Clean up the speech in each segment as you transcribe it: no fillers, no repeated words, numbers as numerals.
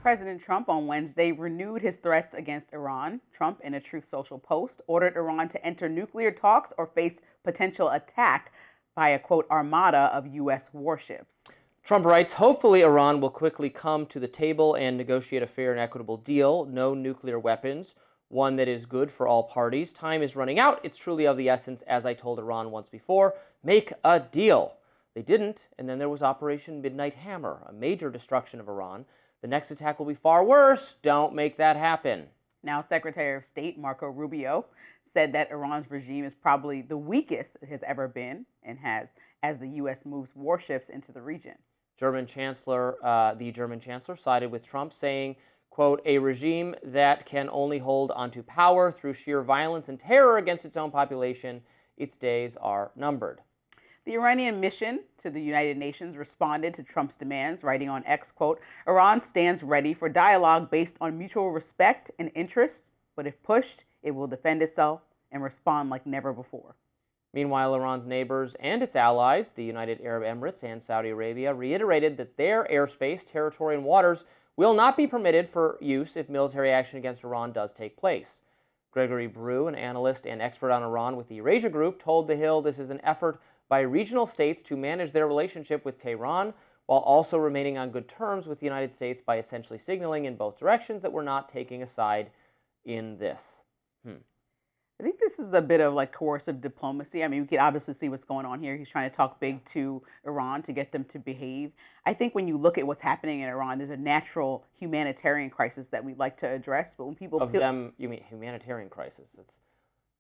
President Trump on Wednesday renewed his threats against Iran. Trump, in a Truth Social post, ordered Iran to enter nuclear talks or face potential attack by a, quote, armada of U.S. warships. Trump writes, hopefully Iran will quickly come to the table and negotiate a fair and equitable deal. No nuclear weapons, one that is good for all parties. Time is running out. It's truly of the essence, as I told Iran once before. Make a deal. They didn't, and then there was Operation Midnight Hammer, a major destruction of Iran. The next attack will be far worse. Don't make that happen. Now, Secretary of State Marco Rubio said that Iran's regime is probably the weakest it has ever been and has as the U.S. moves warships into the region. The German Chancellor sided with Trump, saying, quote, a regime that can only hold onto power through sheer violence and terror against its own population, its days are numbered. The Iranian mission to the United Nations responded to Trump's demands, writing on X, quote, Iran stands ready for dialogue based on mutual respect and interests, but if pushed, it will defend itself and respond like never before. Meanwhile, Iran's neighbors and its allies, the United Arab Emirates and Saudi Arabia, reiterated that their airspace, territory, and waters will not be permitted for use if military action against Iran does take place. Gregory Brew, an analyst and expert on Iran with the Eurasia Group, told The Hill this is an effort by regional states to manage their relationship with Tehran while also remaining on good terms with the United States by essentially signaling in both directions that we're not taking a side in this. I think this is a bit of like coercive diplomacy. I mean, we can obviously see what's going on here. He's trying to talk big to Iran to get them to behave. I think when you look at what's happening in Iran, there's a natural humanitarian crisis that we'd like to address. But when people you mean humanitarian crisis? It's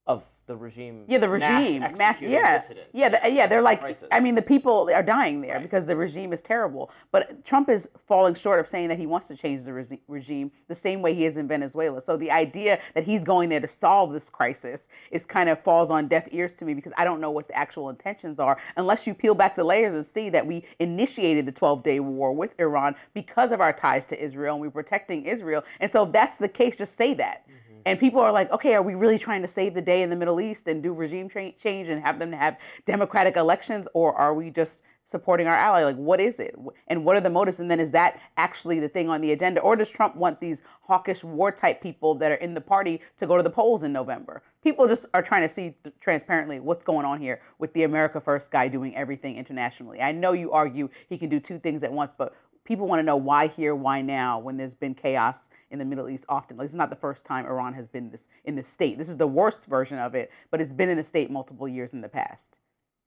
of the regime. Yeah, the regime. Dissidents. They're like, crisis. I mean, the people are dying there because the regime is terrible. But Trump is falling short of saying that he wants to change the regime the same way he is in Venezuela. So the idea that he's going there to solve this crisis is kind of falls on deaf ears to me because I don't know what the actual intentions are unless you peel back the layers and see that we initiated the 12-day war with Iran because of our ties to Israel and we're protecting Israel. And so if that's the case, just say that. And people are like, okay, are we really trying to save the day in the Middle East and do regime change and have them have democratic elections? Or are we just supporting our ally? Like, what is it? And what are the motives? And then is that actually the thing on the agenda? Or does Trump want these hawkish war type people that are in the party to go to the polls in November? People just are trying to see transparently what's going on here with the America First guy doing everything internationally. I know you argue he can do two things at once, but people want to know why here, why now, when there's been chaos in the Middle East often. Like, it's not the first time Iran has been in this state. This is the worst version of it, but it's been in the state multiple years in the past.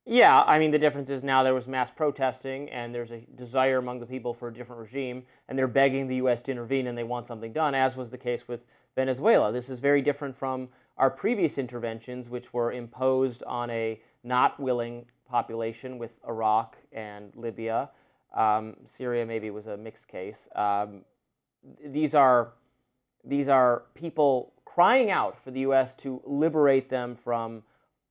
Yeah, I mean, the difference is now there was mass protesting, and there's a desire among the people for a different regime, and they're begging the U.S. to intervene, and they want something done, as was the case with Venezuela. This is very different from our previous interventions, which were imposed on a not willing population with Iraq and Libya. Syria maybe was a mixed case. These are people crying out for the U.S. to liberate them from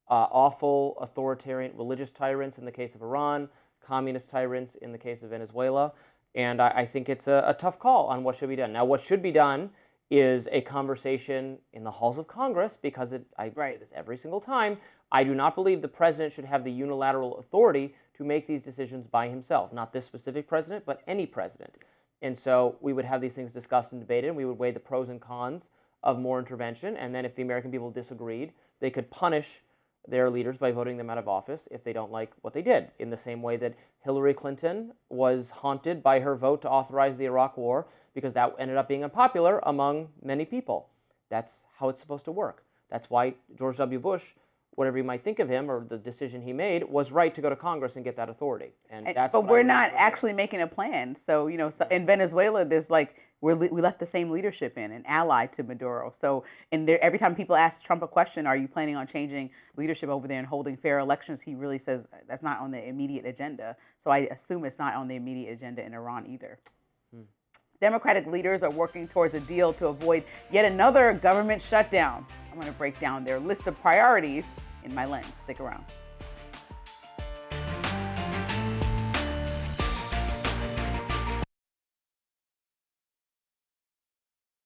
awful authoritarian religious tyrants in the case of Iran, communist tyrants in the case of Venezuela. And I think it's a tough call on what should be done. Now, what should be done is a conversation in the halls of Congress, because I say this every single time, I do not believe the president should have the unilateral authority to make these decisions by himself. Not this specific president, but any president. And so we would have these things discussed and debated, and we would weigh the pros and cons of more intervention. And then if the American people disagreed, they could punish their leaders by voting them out of office if they don't like what they did, in the same way that Hillary Clinton was haunted by her vote to authorize the Iraq War because that ended up being unpopular among many people. That's how it's supposed to work. That's why George W. Bush, whatever you might think of him or the decision he made, was right to go to Congress and get that authority. But we're not actually making a plan. So, in Venezuela, there's we left the same leadership in, an ally to Maduro. So, every time people ask Trump a question, are you planning on changing leadership over there and holding fair elections? He really says that's not on the immediate agenda. So I assume it's not on the immediate agenda in Iran either. Democratic leaders are working towards a deal to avoid yet another government shutdown. I'm going to break down their list of priorities in my lens. Stick around.